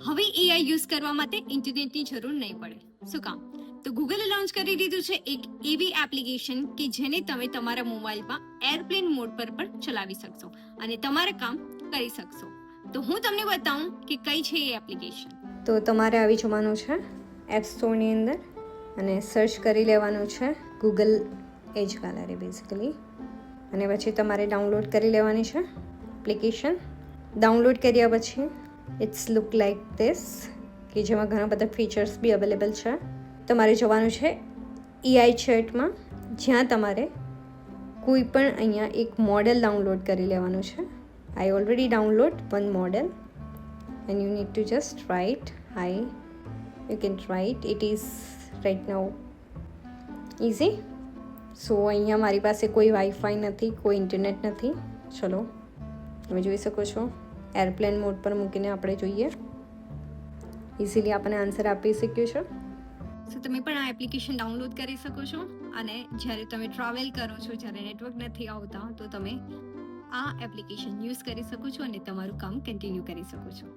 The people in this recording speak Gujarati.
હવે એઆઈ યુઝ કરવા માટે ઇન્ટરનેટની જરૂર નહીં પડે. શું કામ? તો ગૂગલે લોન્ચ કરી દીધું છે એક એવી એપ્લિકેશન કે જેને તમે તમારા મોબાઈલમાં એરપ્લેન મોડ પર પણ ચલાવી શકશો અને તમારા કામ કરી શકશો. તો હું તમને બતાવું કે કઈ છે એ એપ્લિકેશન. તો તમારે આવી જવાનું છે એપ સ્ટોરની અંદર અને સર્ચ કરી લેવાનું છે ગૂગલ એજ ગેલેરી બેઝિકલી, અને પછી તમારે ડાઉનલોડ કરી લેવાની છે એપ્લિકેશન. ડાઉનલોડ કર્યા પછી ઇટ્સ લુક લાઈક ધીસ, કે જેમાં ઘણા બધા ફીચર્સ બી અવેલેબલ છે. તમારે જવાનું છે એઆઈ ચેટમાં, જ્યાં તમારે કોઈ પણ અહીંયા એક મોડેલ ડાઉનલોડ કરી લેવાનું છે. I already download one model and you need to just write hi. You can write it is right now easy. So અહીંયા મારી પાસે કોઈ વાઈફાઈ નથી, કોઈ ઇન્ટરનેટ નથી. ચલો તમે જોઈ શકો છો એરપ્લેન મોડ પર મૂકીને આપણે જોઈએ, ઇઝીલી આપણને આન્સર આપી શક્યું છે. સો તમે પણ આ એપ્લિકેશન ડાઉનલોડ કરી શકો છો અને જ્યારે તમે ટ્રાવેલ કરો છો, જ્યારે નેટવર્ક નથી આવતા, તો તમે આ એપ્લિકેશન યુઝ કરી શકો છો અને તમારું કામ કન્ટિન્યુ કરી શકો છો.